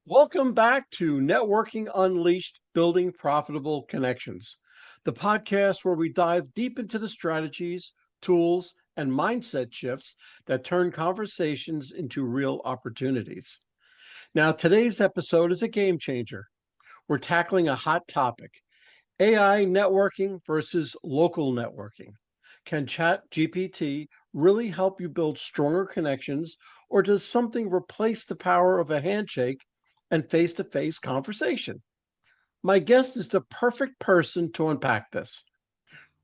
Welcome back to Networking Unleashed Building Profitable Connections, the podcast where we dive deep into the strategies, tools, and mindset shifts that turn conversations into real opportunities. Now, today's episode is a game changer. We're tackling a hot topic: AI networking versus local networking. Can ChatGPT really help you build stronger connections, or does something replace the power of a handshake and face to face conversation? My guest is the perfect person to unpack this.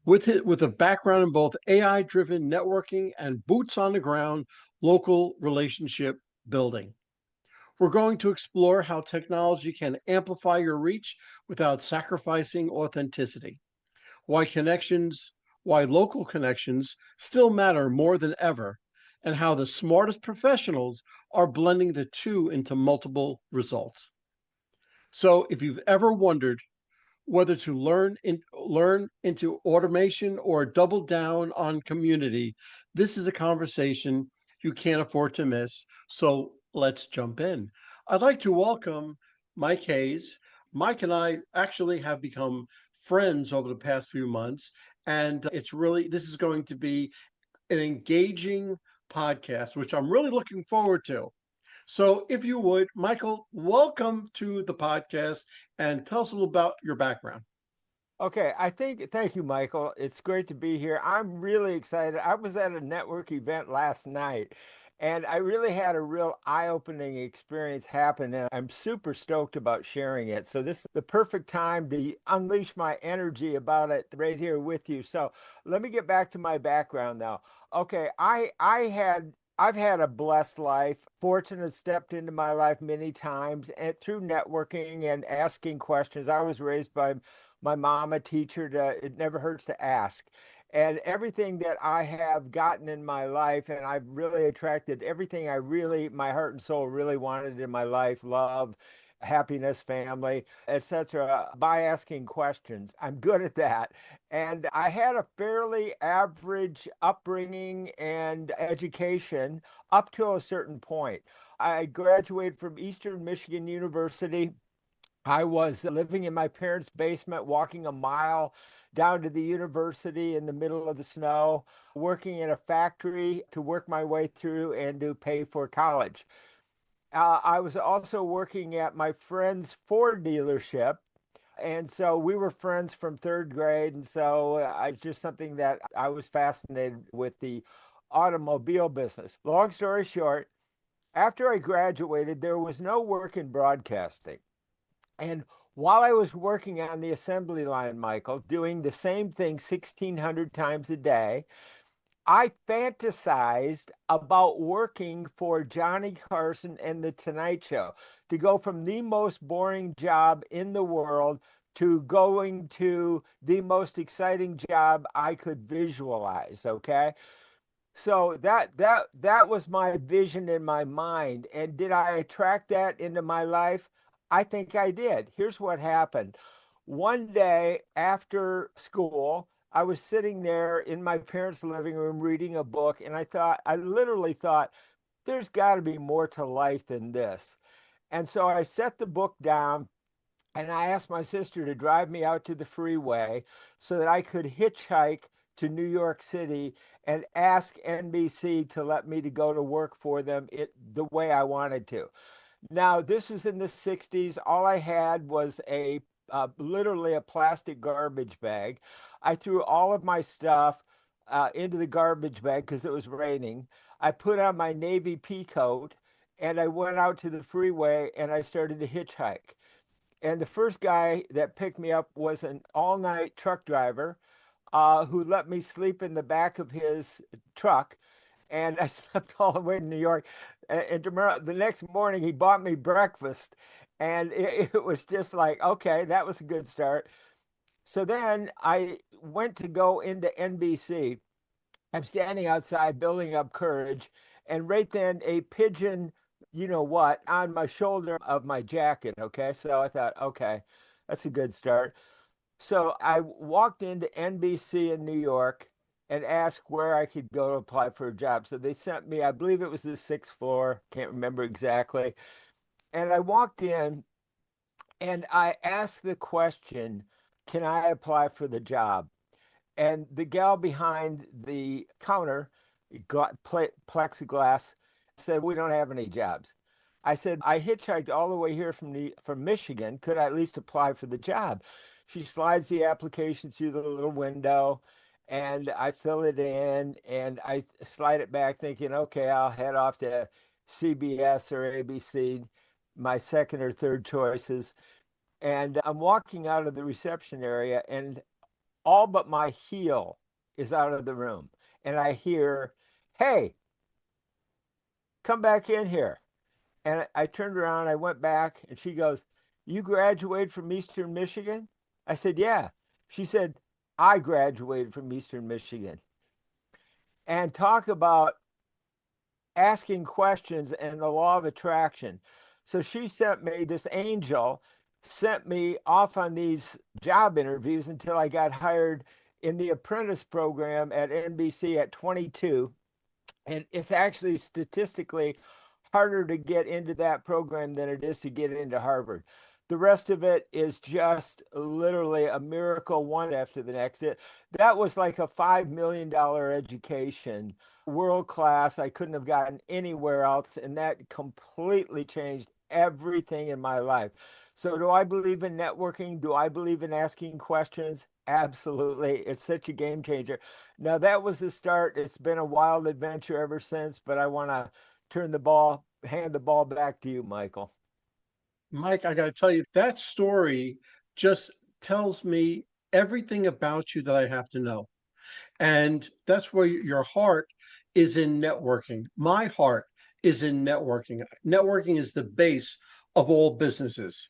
With a background in both AI driven networking and boots on the ground local relationship building. We're going to explore how technology can amplify your reach without sacrificing authenticity, why connections, why local connections still matter more than ever, and how the smartest professionals are blending the two into multiple results. So, if you've ever wondered whether to learn into automation or double down on community, this is a conversation you can't afford to miss. So let's jump in. I'd like to welcome Mike Hayes. Mike and I actually have become friends over the past few months, and this is going to be an engaging podcast, which I'm really looking forward to. So, if you would, Michael, welcome to the podcast and tell us a little about your background. Okay, thank you, Michael. It's great to be here. I'm really excited. I was at a network event last night and I really had a real eye-opening experience happen, and I'm super stoked about sharing it. So this is the perfect time to unleash my energy about it right here with you. So let me get back to my background now. Okay, I've had a blessed life. Fortune has stepped into my life many times and through networking and asking questions. I was raised by my mom, a teacher, it never hurts to ask. And everything that I have gotten in my life, and I've really attracted everything my heart and soul really wanted in my life: love, happiness, family, etc., by asking questions. I'm good at that. And I had a fairly average upbringing and education up to a certain point. I graduated from Eastern Michigan University. I was living in my parents' basement, walking a mile down to the university in the middle of the snow, working in a factory to work my way through and to pay for college. I was also working at my friend's Ford dealership. And so we were friends from third grade. And so I just something that I was fascinated with the automobile business. Long story short, after I graduated, there was no work in broadcasting. And while I was working on the assembly line, Michael, doing the same thing 1,600 times a day, I fantasized about working for Johnny Carson and The Tonight Show, to go from the most boring job in the world to going to the most exciting job I could visualize. Okay. So that was my vision in my mind. And did I attract that into my life? I think I did. Here's what happened. One day after school, I was sitting there in my parents' living room reading a book, and I literally thought, there's got to be more to life than this. And so I set the book down and I asked my sister to drive me out to the freeway so that I could hitchhike to New York City and ask NBC to let me to go to work for them the way I wanted to. Now, this was in the 60s. All I had was a literally a plastic garbage bag. I threw all of my stuff into the garbage bag because it was raining. I put on my navy pea coat and I went out to the freeway and I started to hitchhike. And the first guy that picked me up was an all-night truck driver who let me sleep in the back of his truck. And I slept all the way to New York. And tomorrow, the next morning, he bought me breakfast. And it was just like, okay, that was a good start. So then I went to go into NBC. I'm standing outside building up courage. And right then, a pigeon, you know what, on my shoulder of my jacket. Okay. So I thought, okay, that's a good start. So I walked into NBC in New York and asked where I could go to apply for a job. So they sent me, I believe it was the sixth floor, can't remember exactly. And I walked in and I asked the question, can I apply for the job? And the gal behind the counter, plexiglass, said, "We don't have any jobs." I said, "I hitchhiked all the way here from Michigan. Could I at least apply for the job?" She slides the application through the little window, and I fill it in, and I slide it back, thinking, "Okay, I'll head off to CBS or ABC, my second or third choices." And I'm walking out of the reception area, and all but my heel is out of the room. And I hear, "Hey, come back in here." And I turned around, I went back, and she goes, "You graduated from Eastern Michigan?" I said, "Yeah." She said, "I graduated from Eastern Michigan." And talk about asking questions and the law of attraction. So she sent me, this angel sent me off on these job interviews until I got hired in the apprentice program at NBC at 22. And it's actually statistically harder to get into that program than it is to get into Harvard. The rest of it is just literally a miracle, one after the next. That was like a $5 million education, world class. I couldn't have gotten anywhere else. And that completely changed everything in my life. So, do I believe in networking? Do I believe in asking questions? Absolutely. It's such a game changer. Now, that was the start. It's been a wild adventure ever since, but I want to hand the ball back to you, Michael. Mike, I got to tell you, that story just tells me everything about you that I have to know. And that's where your heart is in networking. My heart is in networking. Networking is the base of all businesses.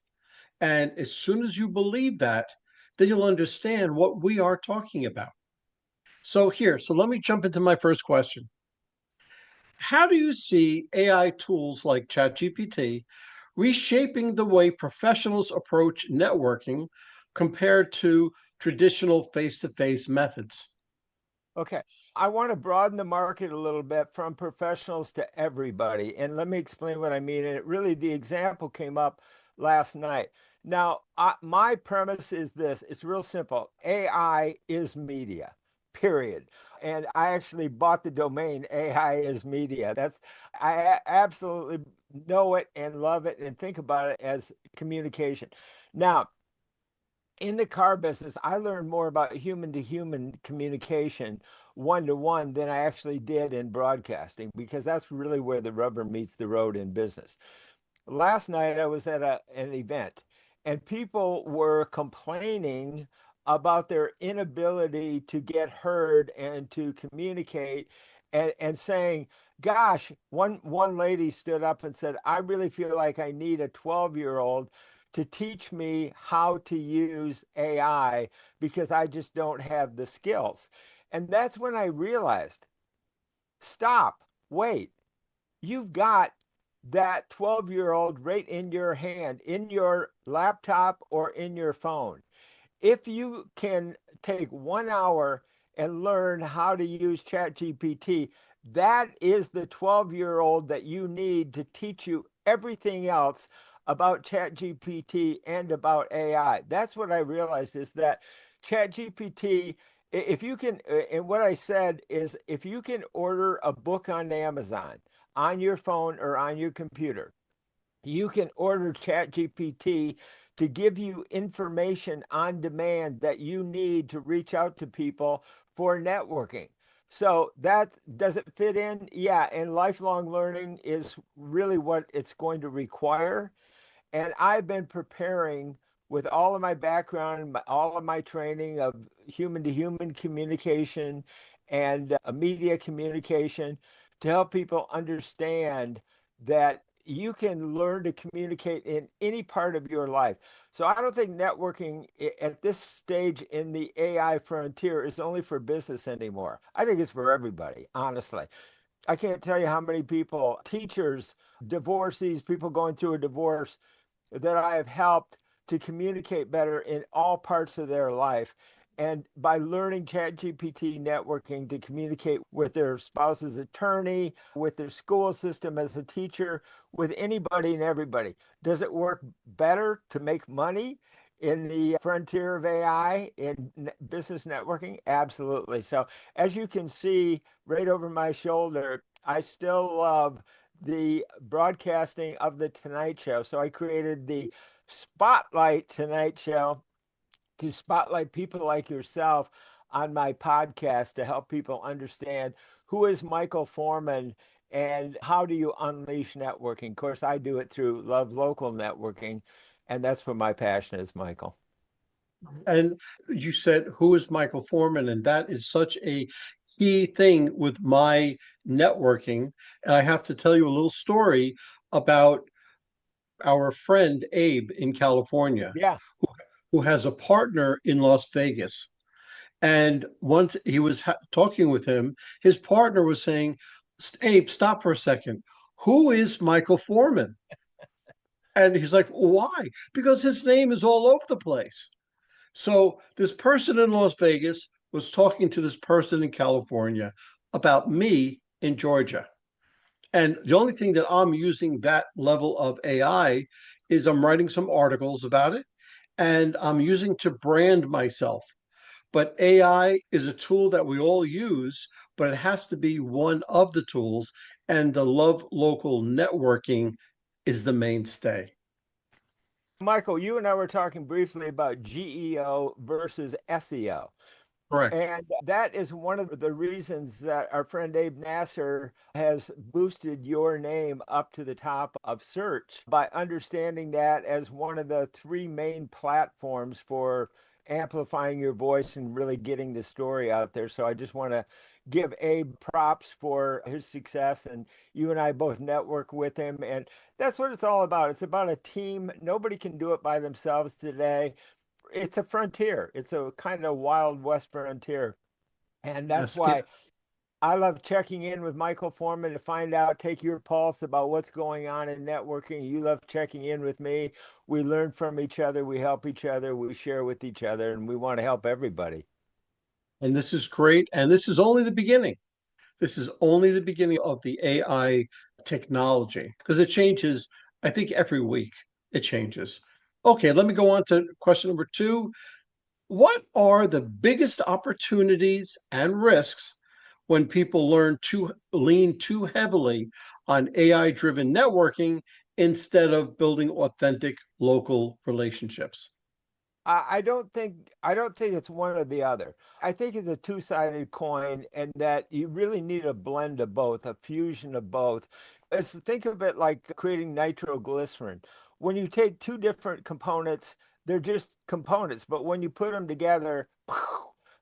And as soon as you believe that, then you'll understand what we are talking about. So let me jump into my first question. How do you see AI tools like ChatGPT reshaping the way professionals approach networking compared to traditional face to face methods? Okay. I want to broaden the market a little bit from professionals to everybody. And let me explain what I mean. And the example came up last night. Now, my premise is this, it's real simple. AI is media, period. And I actually bought the domain AI is media. Absolutely know it and love it and think about it as communication. Now, in the car business, I learned more about human to human communication, one to one, than I actually did in broadcasting, because that's really where the rubber meets the road in business. Last night, I was at an event, and people were complaining about their inability to get heard and to communicate, and saying, "Gosh," one lady stood up and said, "I really feel like I need a 12-year-old to teach me how to use AI because I just don't have the skills." And that's when I realized, stop, wait, you've got that 12-year-old right in your hand, in your laptop or in your phone. If you can take 1 hour and learn how to use ChatGPT, that is the 12-year-old that you need to teach you everything else about ChatGPT and about AI. That's what I realized, is that ChatGPT, if you can, and what I said is, if you can order a book on Amazon on your phone or on your computer, you can order ChatGPT to give you information on demand that you need to reach out to people for networking. So that does it fit in? Yeah, and lifelong learning is really what it's going to require. And I've been preparing with all of my background, all of my training of human to human communication and media communication, to help people understand that you can learn to communicate in any part of your life. So I don't think networking at this stage in the AI frontier is only for business anymore. I think it's for everybody, honestly. I can't tell you how many people, teachers, divorcees, people going through a divorce, that I have helped to communicate better in all parts of their life. And by learning ChatGPT networking to communicate with their spouse's attorney, with their school system as a teacher, with anybody and everybody, does it work better to make money in the frontier of AI in business networking? Absolutely. So, as you can see right over my shoulder, I still love the broadcasting of the Tonight Show. So, I created the Spotlight Tonight Show to spotlight people like yourself on my podcast to help people understand who is Michael Foreman and how do you unleash networking. Of course, I do it through Love Local Networking, and that's where my passion is, Michael. And you said, who is Michael Foreman? And that is such a key thing with my networking. And I have to tell you a little story about our friend Abe in California, Yeah. who, who has a partner in Las Vegas. And once he was talking with him, his partner was saying, Abe, stop for a second. Who is Michael Foreman? And he's like, why? Because his name is all over the place. So this person in Las Vegas was talking to this person in California about me in Georgia. And the only thing that I'm using that level of AI is I'm writing some articles about it and I'm using to brand myself. But AI is a tool that we all use, but it has to be one of the tools. And the Love Local networking is the mainstay. Michael, you and I were talking briefly about GEO versus SEO. Correct. And that is one of the reasons that our friend Abe Nasser has boosted your name up to the top of search by understanding that as one of the three main platforms for amplifying your voice and really getting the story out there. So I just want to give Abe props for his success. And you and I both network with him. And that's what it's all about. It's about a team. Nobody can do it by themselves today. It's a frontier. It's a kind of wild west frontier. And that's Yes. why I love checking in with Michael Foreman to find out, take your pulse about what's going on in networking. You love checking in with me. We learn from each other, we help each other, we share with each other, and we want to help everybody. And this is great. And this is only the beginning. This is only the beginning of the AI technology because it changes, I think, every week it changes. Okay, let me go on to question number two. What are the biggest opportunities and risks when people lean too heavily on AI driven networking instead of building authentic local relationships? I don't think it's one or the other. I think it's a two-sided coin, and that you really need a blend of both, a fusion of both. Think of it like creating nitroglycerin. When you take two different components, they're just components, but when you put them together,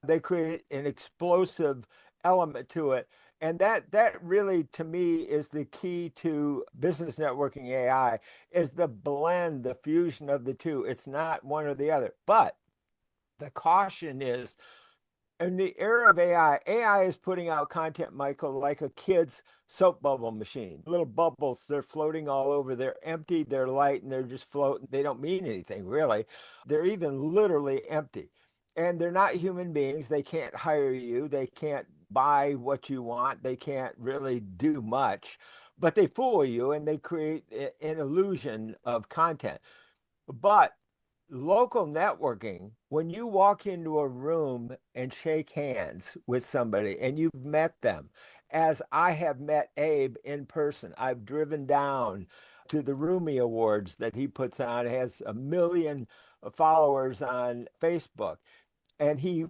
they create an explosive element to it. And that really to me is the key to business networking AI is the blend, the fusion of the two. It's not one or the other. But the caution is in the era of AI is putting out content, Michael, like a kid's soap bubble machine. Little bubbles, they're floating all over. They're empty, they're light, and they're just floating. They don't mean anything, really. They're even literally empty. And they're not human beings. They can't hire you. They can't buy what you want. They can't really do much, but they fool you and they create an illusion of content. But local networking, when you walk into a room and shake hands with somebody and you've met them, as I have met Abe in person, I've driven down to the Rumi Awards that he puts on, has 1 million followers on Facebook. And he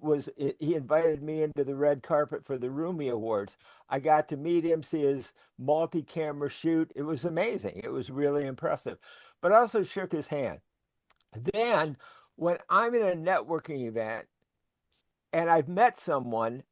invited me into the red carpet for the Rumi Awards. I got to meet him, see his multi-camera shoot. It was amazing. It was really impressive. But I also shook his hand. Then, when I'm in a networking event and I've met someone,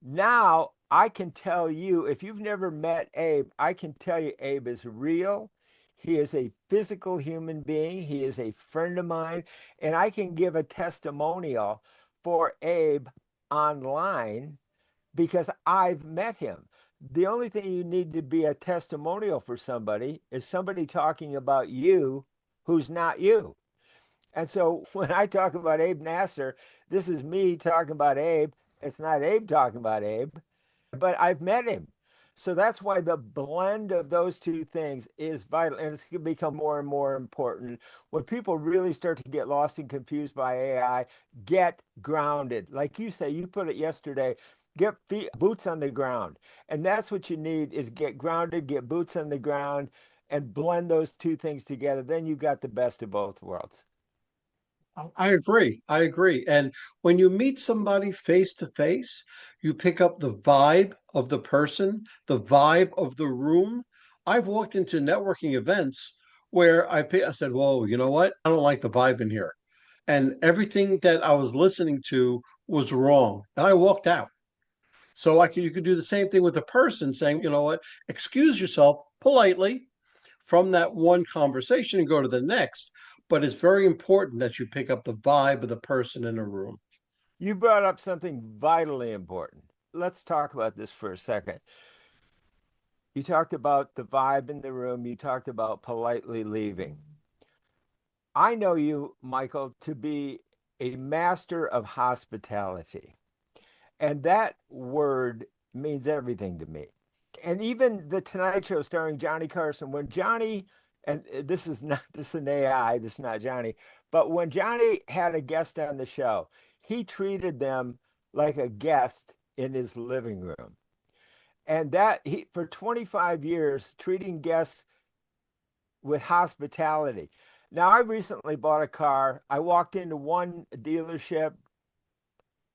now I can tell you, if you've never met Abe, I can tell you Abe is real. He is a physical human being. He is a friend of mine. And I can give a testimonial for Abe online because I've met him. The only thing you need to be a testimonial for somebody is somebody talking about you who's not you. And so when I talk about Abe Nasser, this is me talking about Abe. It's not Abe talking about Abe, but I've met him. So that's why the blend of those two things is vital. And it's going to become more and more important. When people really start to get lost and confused by AI, get grounded. Like you say, you put it yesterday, get feet, boots on the ground. And that's what you need is get grounded, get boots on the ground, and blend those two things together. Then you got the best of both worlds. I agree. I agree. And when you meet somebody face to face, you pick up the vibe of the person, the vibe of the room. I've walked into networking events where I said, "Whoa, you know what? I don't like the vibe in here." And everything that I was listening to was wrong. And I walked out. So you could do the same thing with a person saying, "You know what? Excuse yourself politely from that one conversation and go to the next." But it's very important that you pick up the vibe of the person in a room. You brought up something vitally important. Let's talk about this for a second. You talked about the vibe in the room. You talked about politely leaving. I know you, Michael, to be a master of hospitality. And that word means everything to me. And even the Tonight Show starring Johnny Carson, when Johnny, and this is not this is an AI, this is not Johnny, but when Johnny had a guest on the show, he treated them like a guest in his living room. And that he for 25 years treating guests with hospitality. Now, I recently bought a car. I walked into one dealership.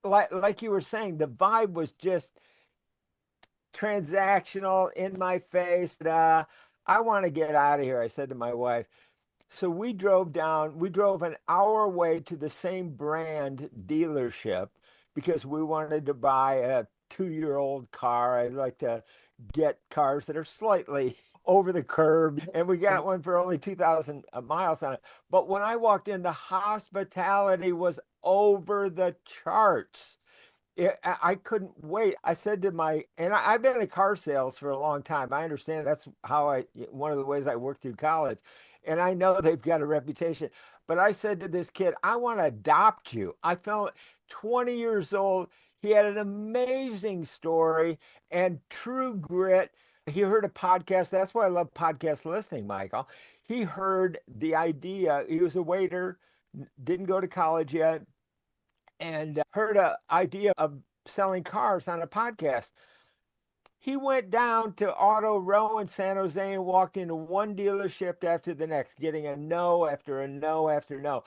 Like you were saying, the vibe was just transactional in my face. I want to get out of here, I said to my wife. So we drove an hour away to the same brand dealership because we wanted to buy a 2-year-old car. I'd like to get cars that are slightly over the curb, and we got one for only 2,000 miles on it. But when I walked in, the hospitality was over the charts. I couldn't wait. I said to I've been in car sales for a long time. I understand that's one of the ways I worked through college. And I know they've got a reputation. But I said to this kid, I want to adopt you. I felt 20 years old. He had an amazing story and true grit. He heard a podcast. That's why I love podcast listening, Michael. He heard the idea. He was a waiter, didn't go to college yet, and heard an idea of selling cars on a podcast. He went down to Auto Row in San Jose and walked into one dealership after the next, getting a no after a no after no.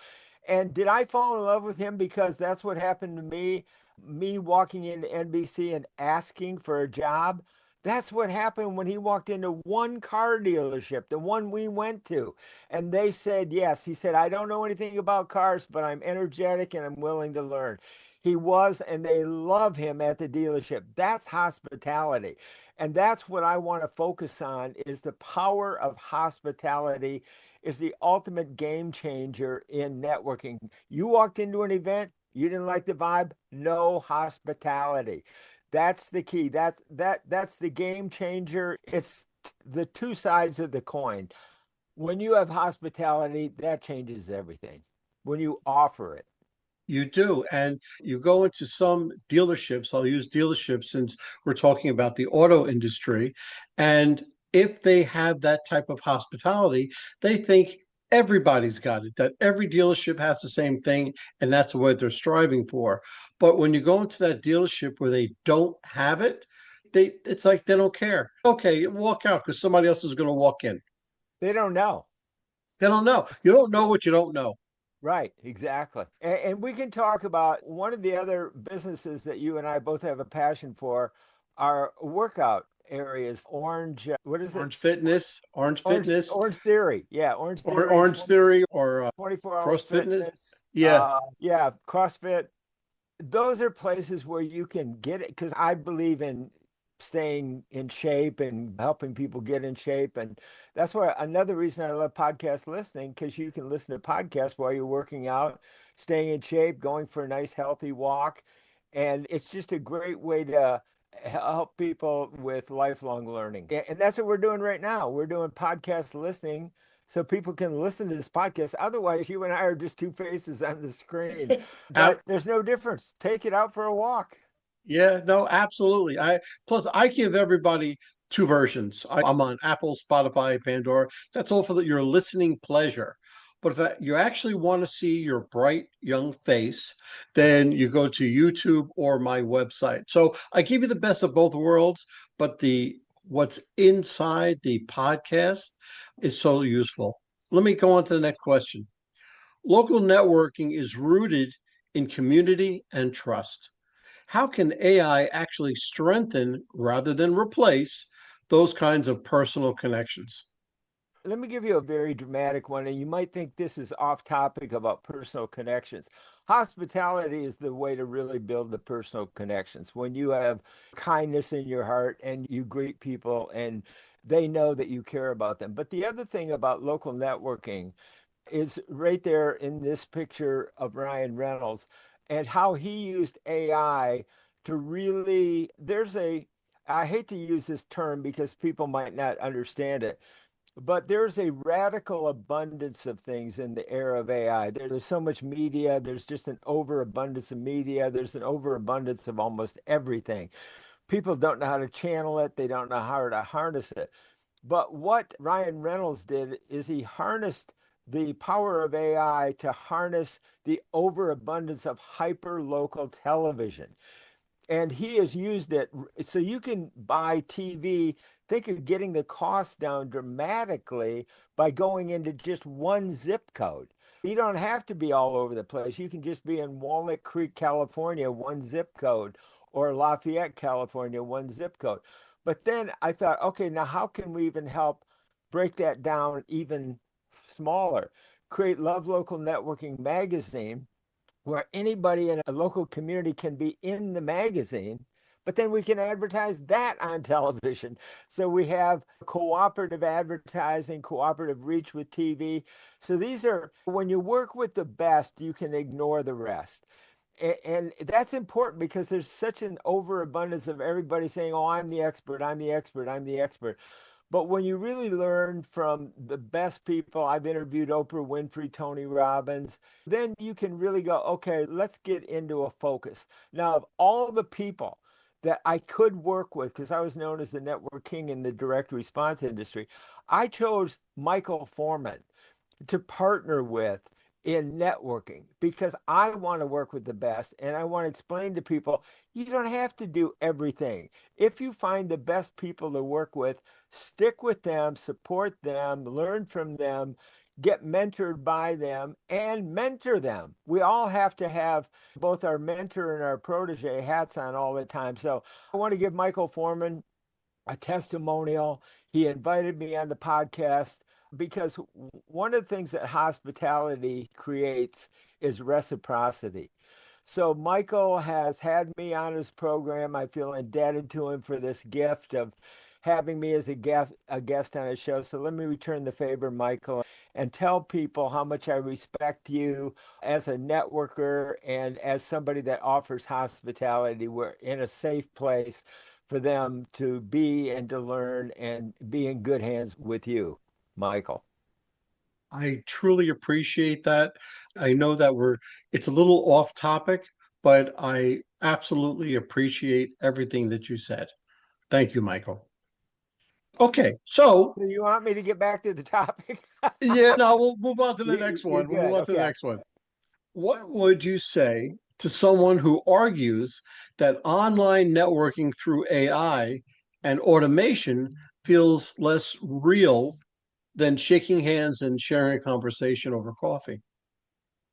And did I fall in love with him because that's what happened to me? Me walking into NBC and asking for a job. That's what happened when he walked into one car dealership, the one we went to. And they said yes. He said, I don't know anything about cars, but I'm energetic and I'm willing to learn. He was, and they love him at the dealership. That's hospitality. And that's what I want to focus on is the power of hospitality is the ultimate game changer in networking. You walked into an event, you didn't like the vibe, no hospitality. That's the key. That's the game changer. It's the two sides of the coin. When you have hospitality, that changes everything. When you offer it. You do. And you go into some dealerships, I'll use dealerships since we're talking about the auto industry. And if they have that type of hospitality, they think everybody's got it, that every dealership has the same thing, and that's what they're striving for. But when you go into that dealership where they don't have it, it's like they don't care. Okay, walk out because somebody else is going to walk in. They don't know. They don't know. You don't know what you don't know. Right, exactly. And we can talk about one of the other businesses that you and I both have a passion for are workout areas. What is it? Orange Fitness, Orange Fitness, Orange Theory. Yeah, Orange or Theory, Orange Theory, or 24-hour Cross Fitness. fitness. Yeah, Yeah, CrossFit. Those are places where you can get it because I believe in staying in shape and helping people get in shape. And that's why another reason I love podcast listening, because you can listen to podcasts while you're working out, staying in shape, going for a nice healthy walk. And it's just a great way to help people with lifelong learning. And that's what we're doing right now. We're doing podcast listening so people can listen to this podcast. Otherwise, you and I are just two faces on the screen. Ab- But there's no difference. Take it out for a walk. yeah, no, absolutely. I plus I give everybody two versions. I'm on Apple, Spotify, Pandora. That's all for your listening pleasure. But if you actually want to see your bright young face, then you go to YouTube or my website. So I give you the best of both worlds, but the what's inside the podcast is so useful. Let me go on to the next question. Local networking is rooted in community and trust. How can AI actually strengthen rather than replace those kinds of personal connections? Let me give you a very dramatic one, and you might think this is off topic about personal connections. Hospitality is the way to really build the personal connections. When you have kindness in your heart and you greet people and they know that you care about them. But the other thing about local networking is right there in this picture of Ryan Reynolds and how he used AI to really, I hate to use this term because people might not understand it, but there's a radical abundance of things in the era of AI. There's so much media. There's just an overabundance of media. There's an overabundance of almost everything. People don't know how to channel it. They don't know how to harness it. But what Ryan Reynolds did is he harnessed the power of AI to harness the overabundance of hyper local television, and he has used it so you can buy TV. Think of getting the cost down dramatically by going into just one zip code. You don't have to be all over the place. You can just be in Walnut Creek, California, one zip code, or Lafayette, California, one zip code. But then I thought, okay, now how can we even help break that down even smaller? Create Love Local Networking magazine where anybody in a local community can be in the magazine, but then we can advertise that on television. So we have cooperative advertising, cooperative reach with TV. So these are, when you work with the best, you can ignore the rest. And that's important because there's such an overabundance of everybody saying, oh, I'm the expert, I'm the expert, I'm the expert. But when you really learn from the best people, I've interviewed Oprah Winfrey, Tony Robbins, then you can really go, okay, let's get into a focus. Now, of all the people that I could work with, because I was known as the network king in the direct response industry, I chose Michael Foreman to partner with in networking because I want to work with the best and I want to explain to people you don't have to do everything. If you find the best people to work with, stick with them, support them, learn from them, get mentored by them, and mentor them. We all have to have both our mentor and our protege hats on all the time. So I want to give Michael Foreman a testimonial. He invited me on the podcast because one of the things that hospitality creates is reciprocity. So Michael has had me on his program. I feel indebted to him for this gift of having me as a guest on his show. So let me return the favor, Michael, and tell people how much I respect you as a networker and as somebody that offers hospitality. We're in a safe place for them to be and to learn and be in good hands with you, Michael. I truly appreciate that. I know that it's a little off topic, but I absolutely appreciate everything that you said. Thank you, Michael. Okay, so Do you want me to get back to the topic? yeah, no, we'll move on to the next You're one. We'll move good. on to the Okay. next one. What would you say to someone who argues that online networking through AI and automation feels less real than shaking hands and sharing a conversation over coffee?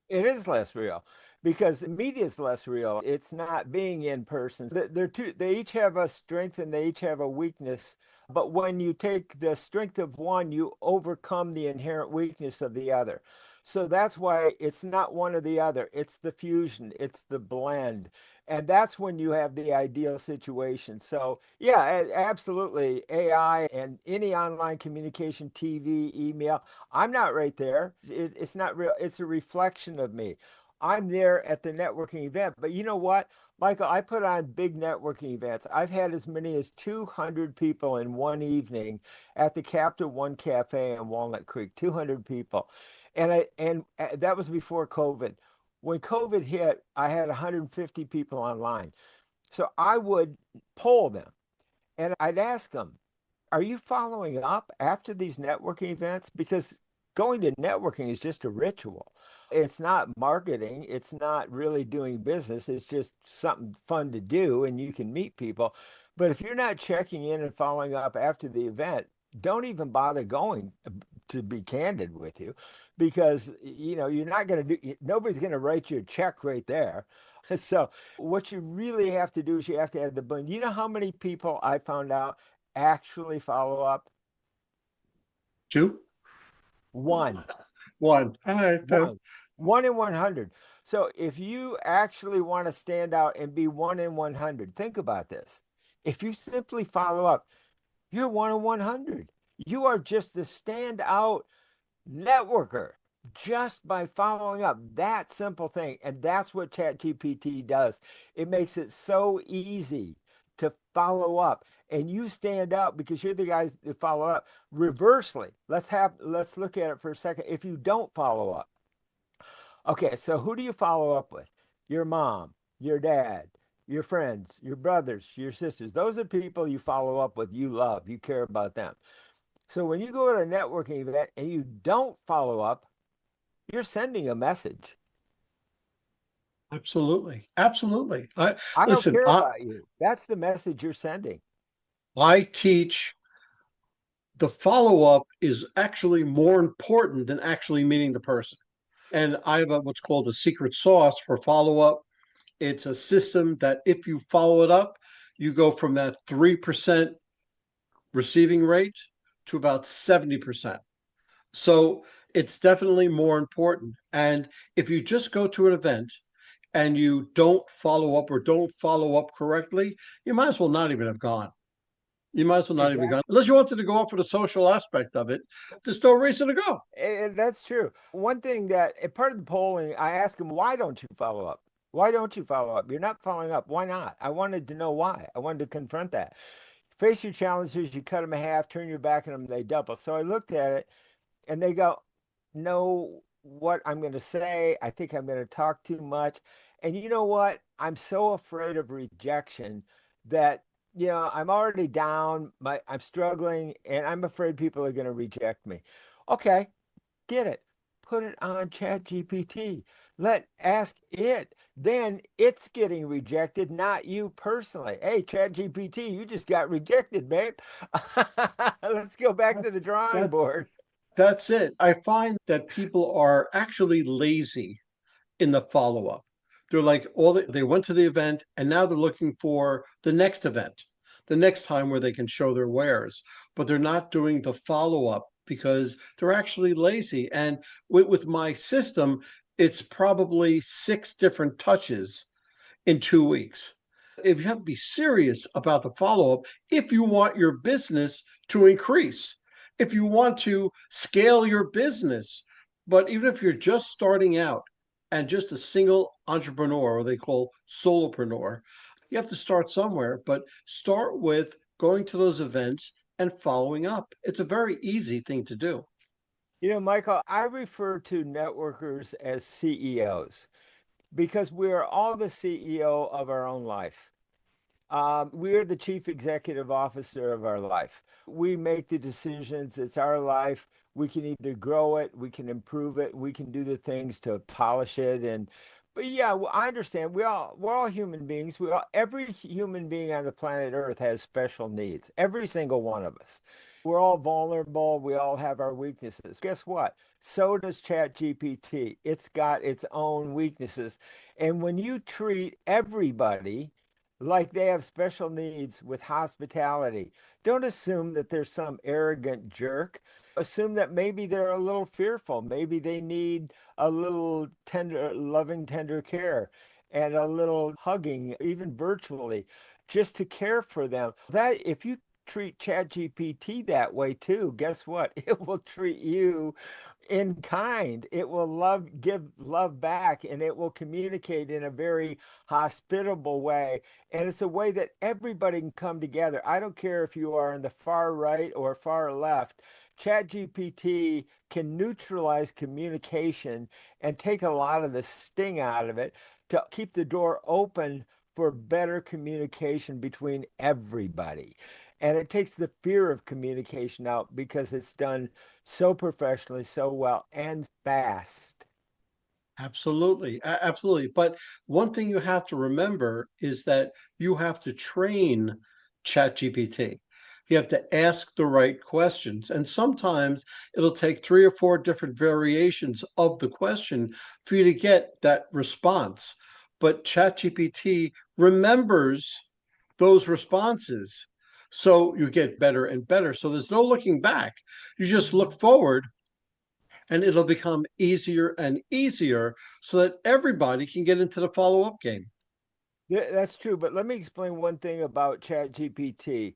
It is less real because media is less real. It's not being in person. They're two, they each have a strength and they each have a weakness. But when you take the strength of one, you overcome the inherent weakness of the other. So that's why it's not one or the other. It's the fusion, it's the blend. And that's when you have the ideal situation. So, yeah, absolutely. AI and any online communication, TV, email, I'm not right there. It's not real. It's a reflection of me. I'm there at the networking event. But you know what, Michael, I put on big networking events. I've had as many as 200 people in one evening at the Capital One Cafe in Walnut Creek, 200 people. And that was before COVID. When COVID hit, I had 150 people online. So I would poll them and I'd ask them, are you following up after these networking events? Because going to networking is just a ritual. It's not marketing. It's not really doing business. It's just something fun to do and you can meet people. But if you're not checking in and following up after the event, don't even bother going, to be candid with you, because you're not going to do, nobody's going to write you a check right there. So what you really have to do is you have to add the blend. You know how many people I found out actually follow up? Two, One, one. All right. one, one in 100. So if you actually want to stand out and be one in 100, think about this. If you simply follow up, you're one in 100. You are just the standout networker just by following up. That simple thing. And that's what ChatGPT does. It makes it so easy to follow up. And you stand out because you're the guys that follow up. Reversely, let's look at it for a second. If you don't follow up, okay, so who do you follow up with? Your mom, your dad, your friends, your brothers, your sisters. Those are people you follow up with, you love, you care about them. So when you go to a networking event and you don't follow up, you're sending a message. Absolutely. Absolutely. I I don't listen, care I, about you. That's the message you're sending. I teach the follow-up is actually more important than actually meeting the person. And I have what's called a secret sauce for follow-up. It's a system that if you follow it up, you go from that 3% receiving rate to about 70%. So it's definitely more important. And if you just go to an event and you don't follow up or don't follow up correctly, you might as well not even have gone. You might as well not even Exactly. gone. Unless you wanted to go out for the social aspect of it, there's no reason to go. And that's true. One thing that part of the polling, I asked him, why don't you follow up? Why don't you follow up? You're not following up. Why not? I wanted to know why. I wanted to confront that. Face your challenges, you cut them in half, turn your back on them, they double. So I looked at it and they go, know what I'm going to say. I think I'm going to talk too much. And you know what? I'm so afraid of rejection that, I'm already down, I'm struggling, and I'm afraid people are going to reject me. Okay, get it. Put it on ChatGPT. Ask it. Then it's getting rejected, not you personally. Hey, ChatGPT, you just got rejected, babe. Let's go back to That's the drawing that board. that's it. I find that people are actually lazy in the follow-up. They're like they went to the event and now they're looking for the next event, the next time where they can show their wares, but they're not doing the follow-up because they're actually lazy. And with my system, it's probably 6 different touches in 2 weeks. If you have to be serious about the follow up, if you want your business to increase, if you want to scale your business, but even if you're just starting out and just a single entrepreneur, or they call solopreneur, you have to start somewhere, but start with going to those events and following up. It's a very easy thing to do. Michael, I refer to networkers as CEOs because we're all the CEO of our own life. We're the chief executive officer of our life. We make the decisions. It's our life. We can either grow it, we can improve it, we can do the things to polish it. But yeah, well, I understand. We're all human beings. Every human being on the planet Earth has special needs. Every single one of us. We're all vulnerable. We all have our weaknesses. Guess what? So does ChatGPT. It's got its own weaknesses. And when you treat everybody like they have special needs with hospitality. Don't assume that there's some arrogant jerk. Assume that maybe they're a little fearful. Maybe they need a little tender, loving, tender care and a little hugging, even virtually, just to care for them. That if you treat ChatGPT that way too, guess what? It will treat you in kind. It will give love back, and it will communicate in a very hospitable way. And it's a way that everybody can come together. I don't care if you are on the far right or far left. ChatGPT can neutralize communication and take a lot of the sting out of it to keep the door open for better communication between everybody. And it takes the fear of communication out because it's done so professionally, so well, and fast. Absolutely. Absolutely. But one thing you have to remember is that you have to train ChatGPT. You have to ask the right questions. And sometimes it'll take three or four different variations of the question for you to get that response. But ChatGPT remembers those responses. So you get better and better. So there's no looking back. You just look forward and it'll become easier and easier so that everybody can get into the follow-up game. Yeah, that's true. But let me explain one thing about ChatGPT.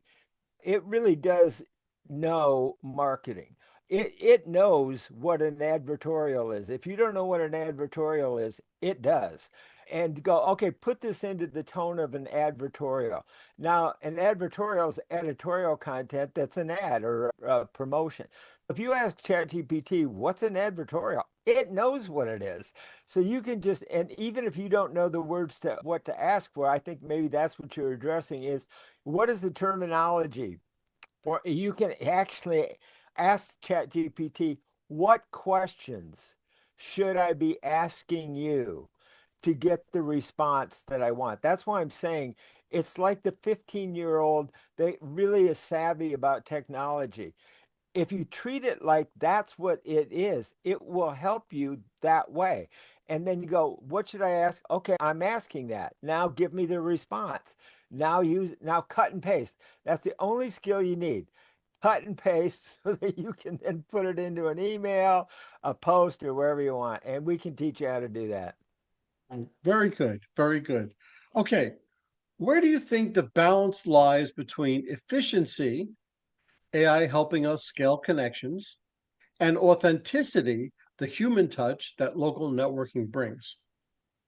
It really does know marketing. It knows what an advertorial is. If you don't know what an advertorial is, it does. And go, okay, put this into the tone of an advertorial. Now, an advertorial is editorial content that's an ad or a promotion. If you ask ChatGPT, what's an advertorial? It knows what it is. So you can just, and even if you don't know the words to what to ask for, I think maybe that's what you're addressing is what is the terminology? Or you can actually ask ChatGPT, what questions should I be asking you to get the response that I want? That's why I'm saying it's like the 15-year-old that really is savvy about technology. If you treat it like that's what it is, it will help you that way. And then you go, what should I ask? Okay, I'm asking that. Now give me the response. Now cut and paste. That's the only skill you need. Cut and paste so that you can then put it into an email, a post, or wherever you want. And we can teach you how to do that. Very good. Very good. Okay. Where do you think the balance lies between efficiency, AI helping us scale connections, and authenticity, the human touch that local networking brings?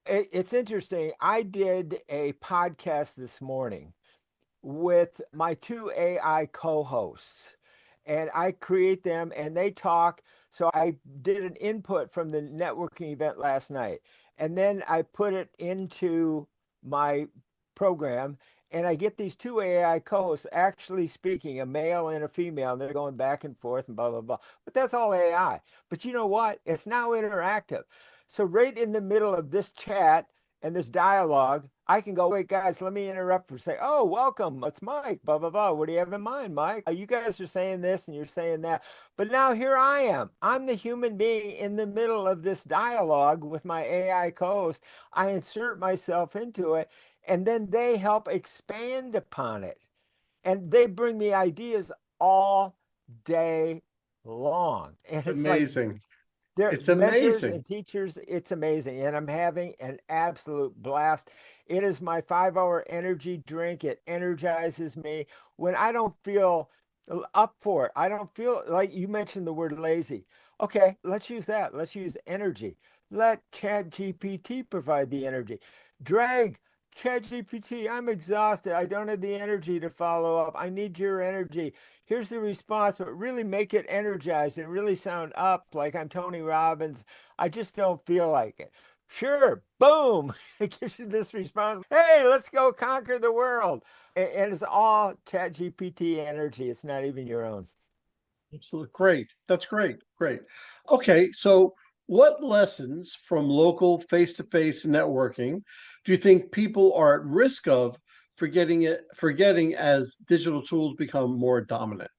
It's interesting. I did a podcast this morning with my two AI co-hosts, and I create them and they talk. So I did an input from the networking event last night, and then I put it into my program, and I get these two AI co-hosts actually speaking, a male and a female, and they're going back and forth and blah blah blah. But that's all AI. But you know what? It's now interactive. So right in the middle of this chat and this dialogue, I can go, wait, guys, let me interrupt for say, oh, welcome. It's Mike, blah, blah, blah. What do you have in mind, Mike? You guys are saying this and you're saying that. But now here I am. I'm the human being in the middle of this dialogue with my AI co-host. I insert myself into it, and then they help expand upon it. And they bring me ideas all day long. And It's it's like amazing. they're It's mentors amazing. and teachers. It's amazing. And I'm having an absolute blast. It is my 5 hour energy drink. It energizes me when I don't feel up for it. I don't feel like you mentioned the word lazy. Okay, let's use that. Let's use energy. Let ChatGPT provide the energy. Drag ChatGPT, I'm exhausted. I don't have the energy to follow up. I need your energy. Here's the response, but really make it energized and really sound up like I'm Tony Robbins. I just don't feel like it. Sure, boom, it gives you this response. Hey, let's go conquer the world. And it's all Chat GPT energy. It's not even your own. Absolutely. Great. That's great. Great. Okay. So, what lessons from local face to face networking do you think people are at risk of forgetting as digital tools become more dominant?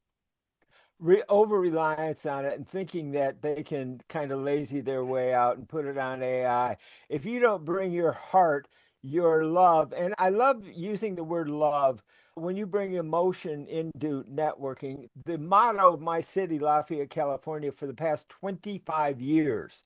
Over reliance on it and thinking that they can kind of lazy their way out and put it on AI. If you don't bring your heart, your love, and I love using the word love when you bring emotion into networking. The motto of my city, Lafayette, California, for the past 25 years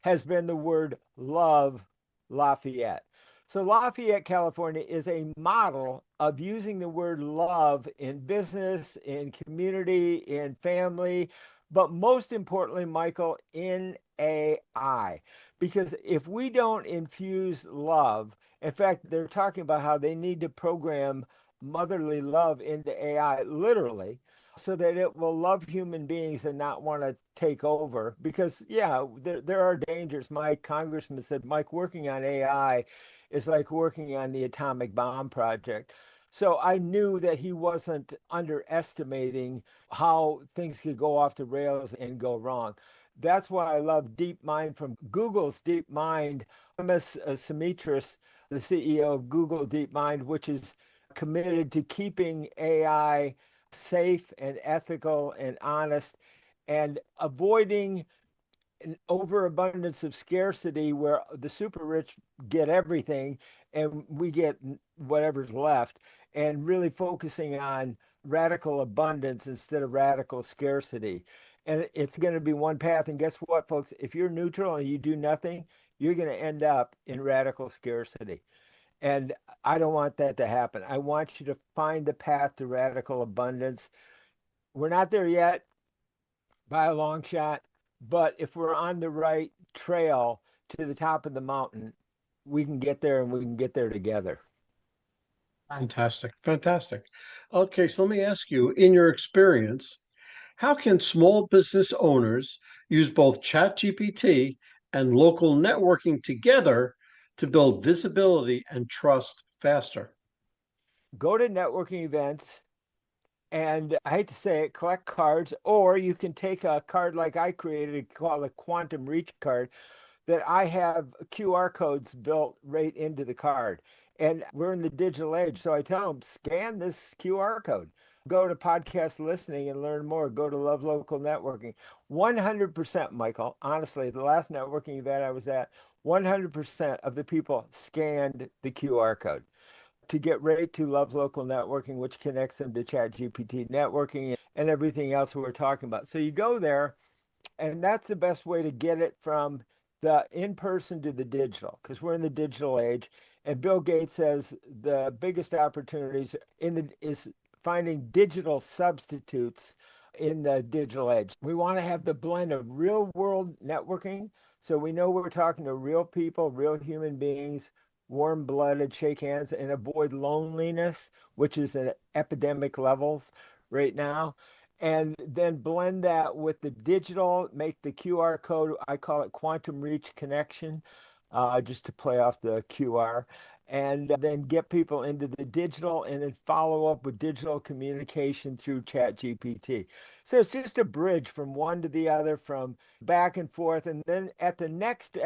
has been the word love Lafayette. So Lafayette, California is a model of using the word love in business, in community, in family, but most importantly, Michael, in AI. Because if we don't infuse love, in fact, they're talking about how they need to program motherly love into AI, literally, so that it will love human beings and not want to take over. Because, yeah, there are dangers. My congressman said, Mike, working on AI is like working on the atomic bomb project. So I knew that he wasn't underestimating how things could go off the rails and go wrong. That's why I love DeepMind from Google's DeepMind. MS Sumitris, the CEO of Google DeepMind, which is committed to keeping AI safe and ethical and honest and avoiding an overabundance of scarcity where the super rich get everything and we get whatever's left, and really focusing on radical abundance instead of radical scarcity. And it's going to be one path. And guess what, folks? If you're neutral and you do nothing, you're going to end up in radical scarcity. And I don't want that to happen. I want you to find the path to radical abundance. We're not there yet by a long shot, but if we're on the right trail to the top of the mountain, we can get there and we can get there together. Fantastic. Fantastic. Okay, so let me ask you, in your experience, how can small business owners use both ChatGPT and local networking together to build visibility and trust faster? Go to networking events and I hate to say it, collect cards, or you can take a card like I created called a quantum reach card that I have QR codes built right into the card. And we're in the digital age. So I tell them, scan this QR code. Go to podcast listening and learn more. Go to Love Local Networking. 100%, Michael. Honestly, the last networking event I was at, 100% of the people scanned the QR code to get right to Love Local Networking, which connects them to ChatGPT networking and everything else we were talking about. So you go there, and that's the best way to get it from the in-person to the digital, because we're in the digital age. And Bill Gates says the biggest opportunities in the is finding digital substitutes in the digital age. We want to have the blend of real world networking. So we know we're talking to real people, real human beings, warm blooded, shake hands, and avoid loneliness, which is at epidemic levels right now. And then blend that with the digital, make the QR code, I call it quantum reach connection, just to play off the QR, and then get people into the digital and then follow up with digital communication through ChatGPT. So it's just a bridge from one to the other, from back and forth. And then at the next,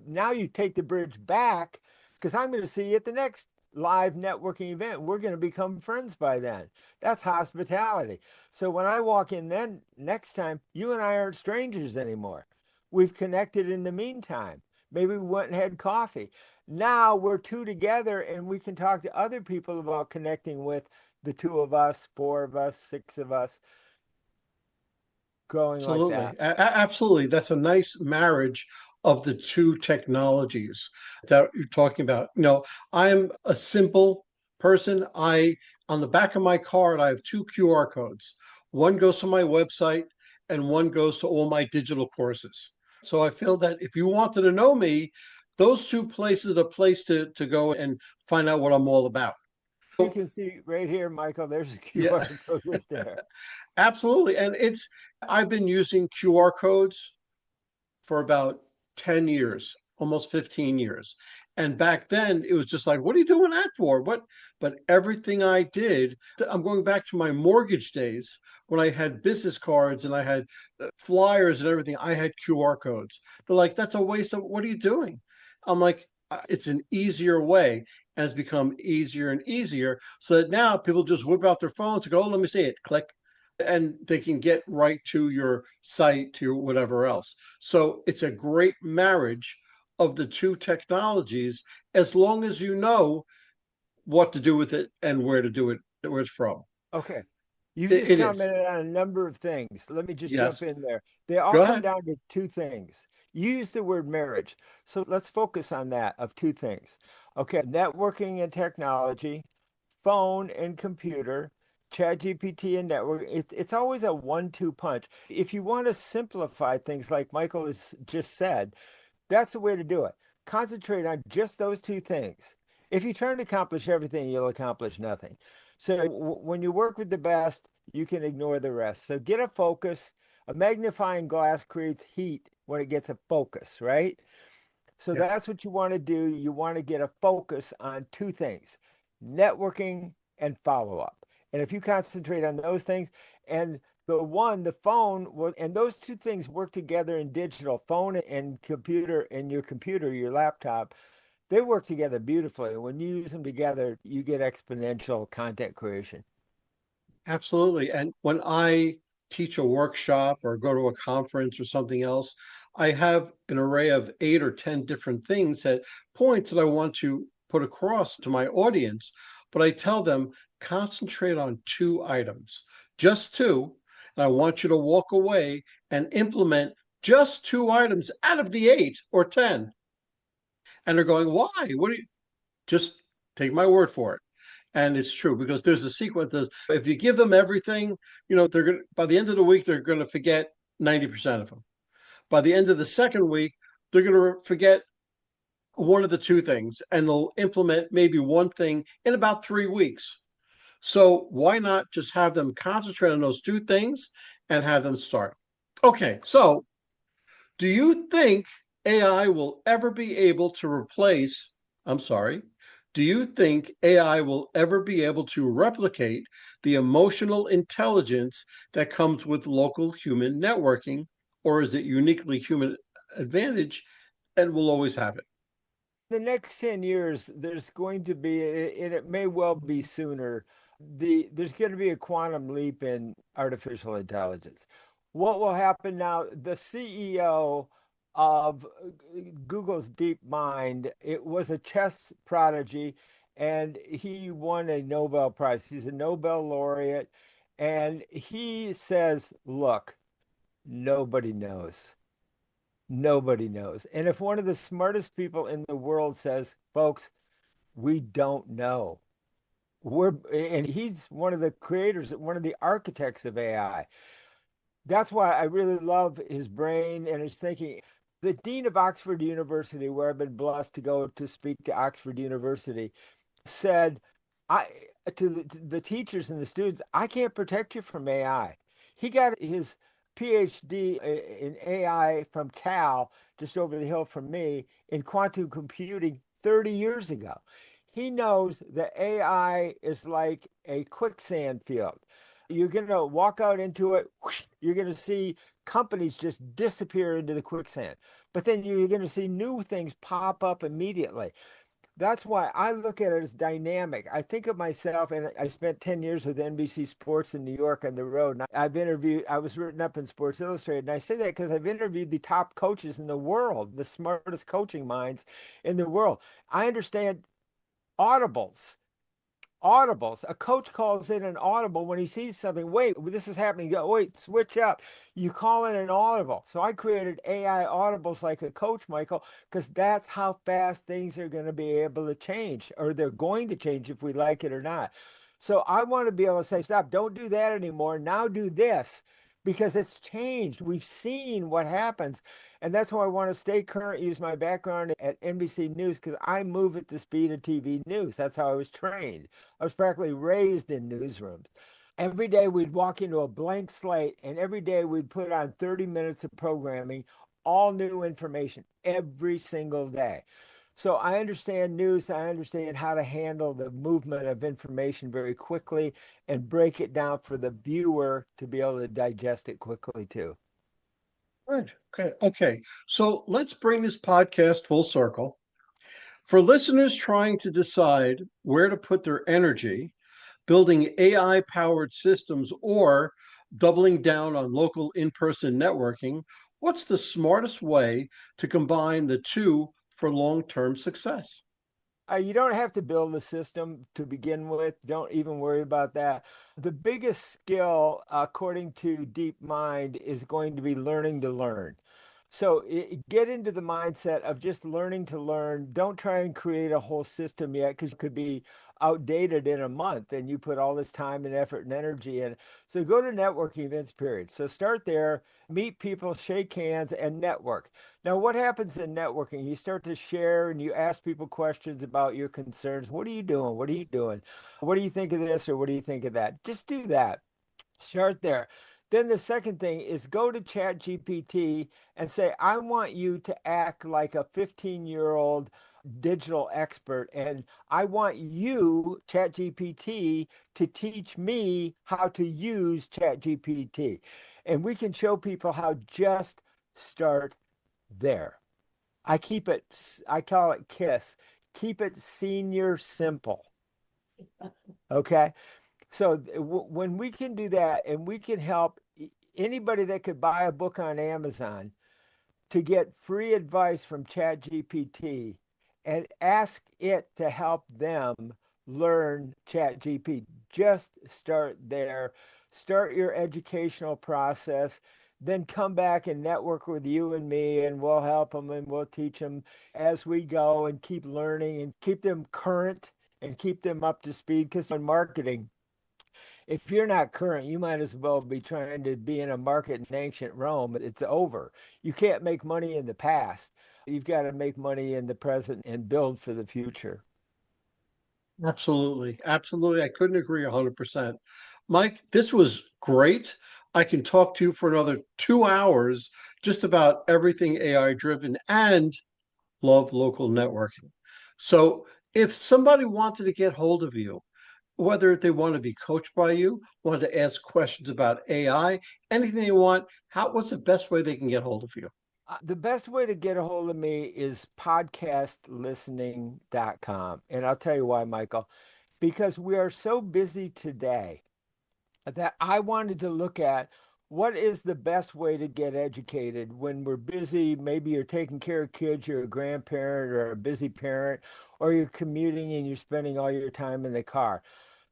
now you take the bridge back because I'm going to see you at the next live networking event. We're going to become friends by then. That's hospitality. So when I walk in then next time, you and I aren't strangers anymore. We've connected in the meantime. Maybe we went and had coffee. Now we're two together and we can talk to other people about connecting with the two of us, four of us, six of us, growing like Absolutely. that. Absolutely. That's a nice marriage of the two technologies that you're talking about. I'm a simple person. On the back of my card, I have two QR codes. One goes to my website and one goes to all my digital courses. So I feel that if you wanted to know me, those two places are the place to go and find out what I'm all about. You So, can see right here, Michael, there's a yeah. QR code right there. Absolutely. And I've been using QR codes for about 10 years, almost 15 years. And back then it was just like, what are you doing that for? But everything I did, I'm going back to my mortgage days when I had business cards and I had flyers and everything. I had QR codes. They're like, that's a waste of, what are you doing? I'm like, it's an easier way. And it's become easier and easier so that now people just whip out their phones and go, oh, let me see it, click, and they can get right to your site, to whatever else. So it's a great marriage of the two technologies, as long as you know what to do with it and where to do it, where it's from. Okay. You've It, just it is. commented on a number of things. Let me just jump Yes. in there. They all Go come ahead. down to two things. You use the word marriage. So let's focus on that of two things. Okay, networking and technology, phone and computer, ChatGPT and network. It's always a 1-2 punch. If you want to simplify things like Michael has just said, that's the way to do it. Concentrate on just those two things. If you try to accomplish everything, you'll accomplish nothing. So when you work with the best, you can ignore the rest. So get a focus. A magnifying glass creates heat when it gets a focus, right? So Yeah. that's what you want to do. You want to get a focus on two things, networking and follow up. And if you concentrate on those things, and the phone will, and those two things work together in digital, phone and computer, and your computer, your laptop, they work together beautifully. When you use them together, you get exponential content creation. Absolutely. And when I teach a workshop or go to a conference or something else, I have an array of 8 or 10 different things that points that I want to put across to my audience. But I tell them, concentrate on 2 items, just two. And I want you to walk away and implement just 2 items out of the 8 or 10. And they're going, why? What do you just take my word for it? And it's true because there's a sequence of if you give them everything, they're going to, by the end of the week, they're going to forget 90% of them. By the end of the second week, they're going to forget one of the two things and they'll implement maybe one thing in about 3 weeks. So why not just have them concentrate on those two things and have them start? Okay, so do you think AI will ever be able to replace, I'm sorry, do you think AI will ever be able to replicate the emotional intelligence that comes with local human networking, or is it uniquely human advantage and will always have it? The next 10 years, there's going to be, and it may well be sooner, there's going to be a quantum leap in artificial intelligence. What will happen now? The CEO of Google's DeepMind, it was a chess prodigy, and he won a Nobel Prize. He's a Nobel laureate, and he says, "Look, nobody knows." Nobody knows. And if one of the smartest people in the world says, folks, we don't know. And he's one of the creators, one of the architects of AI. That's why I really love his brain and his thinking. The dean of Oxford University, where I've been blessed to go to speak to Oxford University, said I to the teachers and the students, I can't protect you from AI. He got his PhD in AI from Cal, just over the hill from me, in quantum computing 30 years ago. He knows that AI is like a quicksand field. You're going to walk out into it, whoosh, you're going to see companies just disappear into the quicksand. But then you're going to see new things pop up immediately. That's why I look at it as dynamic. I think of myself, and I spent 10 years with NBC Sports in New York on the road. And I was written up in Sports Illustrated. And I say that because I've interviewed the top coaches in the world, the smartest coaching minds in the world. I understand audibles. Audibles. A coach calls in an audible when he sees something. Wait, this is happening. Go, wait, switch up. You call in an audible. So I created AI audibles like a coach, Michael, because that's how fast things are going to be able to change, or they're going to change if we like it or not. So I want to be able to say, stop, don't do that anymore. Now do this because it's changed. We've seen what happens. And that's why I want to stay current, use my background at NBC News because I move at the speed of TV news. That's how I was trained. I was practically raised in newsrooms. Every day we'd walk into a blank slate, and every day we'd put on 30 minutes of programming, all new information every single day. So I understand news. I understand how to handle the movement of information very quickly and break it down for the viewer to be able to digest it quickly too. Right. Okay. Okay. So let's bring this podcast full circle. For listeners trying to decide where to put their energy, building AI powered systems or doubling down on local in person networking, what's the smartest way to combine the two for long term success? You don't have to build a system to begin with. Don't even worry about that. The biggest skill, according to DeepMind, is going to be learning to learn. So get into the mindset of just learning to learn. Don't try and create a whole system yet because it could be outdated in a month and you put all this time and effort and energy in. So go to networking events, period. So start there, meet people, shake hands, and network. Now, what happens in networking? You start to share and you ask people questions about your concerns. What are you doing? What are you doing? What do you think of this or what do you think of that? Just do that. Start there. Then the second thing is go to ChatGPT and say, I want you to act like a 15-year-old digital expert. And I want you, ChatGPT, to teach me how to use ChatGPT. And we can show people how just start there. I call it KISS. Keep it senior simple. Okay. So when we can do that and we can help anybody that could buy a book on Amazon to get free advice from ChatGPT and ask it to help them learn ChatGPT. Just start there. Start your educational process. Then come back and network with you and me, and we'll help them and we'll teach them as we go and keep learning and keep them current and keep them up to speed. Because in marketing, if you're not current, you might as well be trying to be in a market in ancient Rome. It's over. You can't make money in the past. You've got to make money in the present and build for the future. Absolutely. Absolutely. I couldn't agree 100%. Mike, this was great. I can talk to you for another 2 hours just about everything AI driven and love local networking. So, if somebody wanted to get hold of you, whether they want to be coached by you, want to ask questions about AI, anything they want, what's the best way they can get hold of you? The best way to get a hold of me is podcastlistening.com. And I'll tell you why, Michael, because we are so busy today that I wanted to look at what is the best way to get educated when we're busy. Maybe you're taking care of kids, you're a grandparent or a busy parent, or you're commuting and you're spending all your time in the car.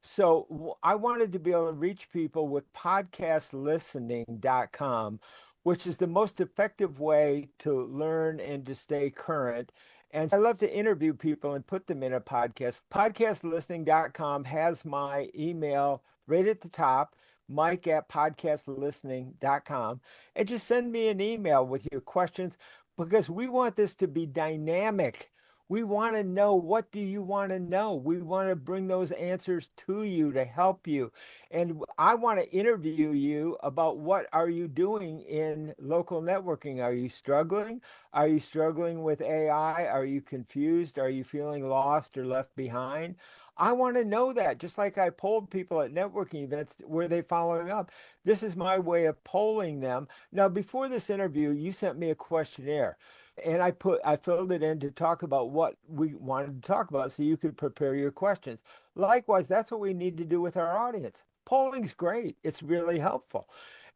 So I wanted to be able to reach people with podcastlistening.com, which is the most effective way to learn and to stay current. And I love to interview people and put them in a podcast. Podcastlistening.com has my email right at the top, Mike at podcastlistening.com. And just send me an email with your questions because we want this to be dynamic. We want to know, what do you want to know? We want to bring those answers to you to help you. And I want to interview you about what are you doing in local networking? Are you struggling? Are you struggling with AI? Are you confused? Are you feeling lost or left behind? I want to know that, just like I polled people at networking events, were they following up? This is my way of polling them. Now, before this interview, you sent me a questionnaire and I filled it in to talk about what we wanted to talk about so you could prepare your questions. Likewise, that's what we need to do with our audience. Polling's great. It's really helpful.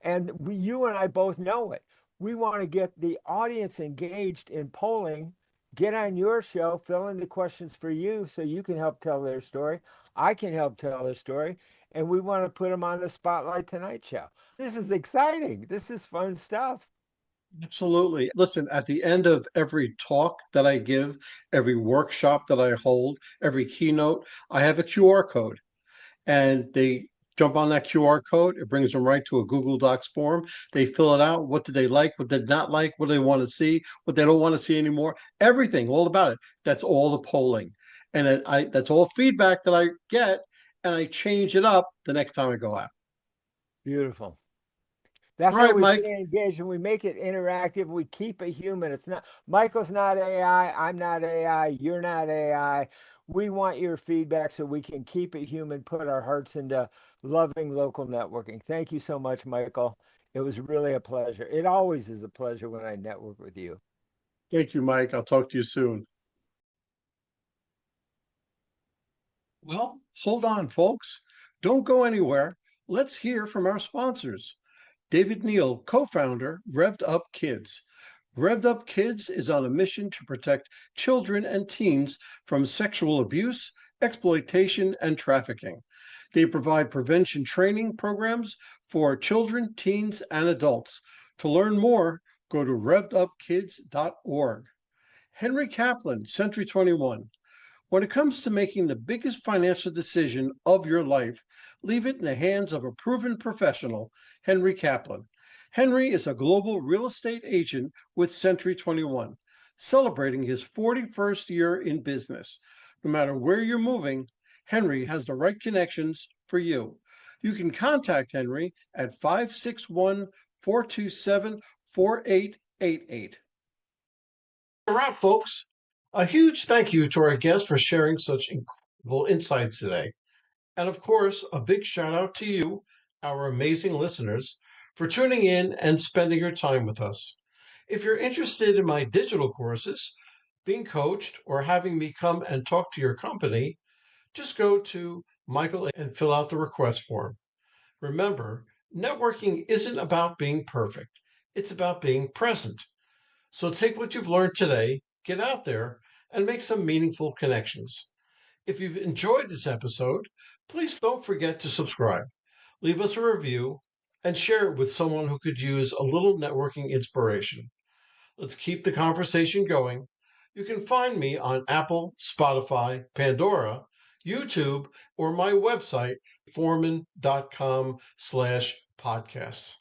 And you and I both know it. We want to get the audience engaged in polling, get on your show, fill in the questions for you so you can help tell their story. I can help tell their story. And we want to put them on the Spotlight Tonight show. This is exciting. This is fun stuff. Absolutely. Listen, at the end of every talk that I give, every workshop that I hold, every keynote, I have a QR code and they jump on that QR code. It brings them right to a Google Docs form. They fill it out. What did they like? What did not like? What do they want to see? What they don't want to see anymore? Everything, all about it. That's all the polling. And that's all feedback that I get. And I change it up the next time I go out. Beautiful. All That's how right, we Mike. stay engaged and we make it interactive. We keep it human. It's not, Michael's not AI. I'm not AI. You're not AI. We want your feedback so we can keep it human, put our hearts into loving local networking. Thank you so much, Michael. It was really a pleasure. It always is a pleasure when I network with you. Thank you, Mike. I'll talk to you soon. Well, hold on, folks. Don't go anywhere. Let's hear from our sponsors. David Neal, co founder, Revved Up Kids. Revved Up Kids is on a mission to protect children and teens from sexual abuse, exploitation, and trafficking. They provide prevention training programs for children, teens, and adults. To learn more, go to revvedupkids.org. Henry Kaplan, Century 21. When it comes to making the biggest financial decision of your life, leave it in the hands of a proven professional, Henry Kaplan. Henry is a global real estate agent with Century 21, celebrating his 41st year in business. No matter where you're moving, Henry has the right connections for you. You can contact Henry at 561 427 4888. A wrap, folks. A huge thank you to our guest for sharing such incredible insights today. And of course, a big shout out to you, our amazing listeners, for tuning in and spending your time with us. If you're interested in my digital courses, being coached, or having me come and talk to your company, just go to Michael and fill out the request form. Remember, networking isn't about being perfect, it's about being present. So take what you've learned today, get out there, and make some meaningful connections. If you've enjoyed this episode, please don't forget to subscribe, leave us a review, and share it with someone who could use a little networking inspiration. Let's keep the conversation going. You can find me on Apple, Spotify, Pandora, YouTube, or my website, forman.com/podcasts.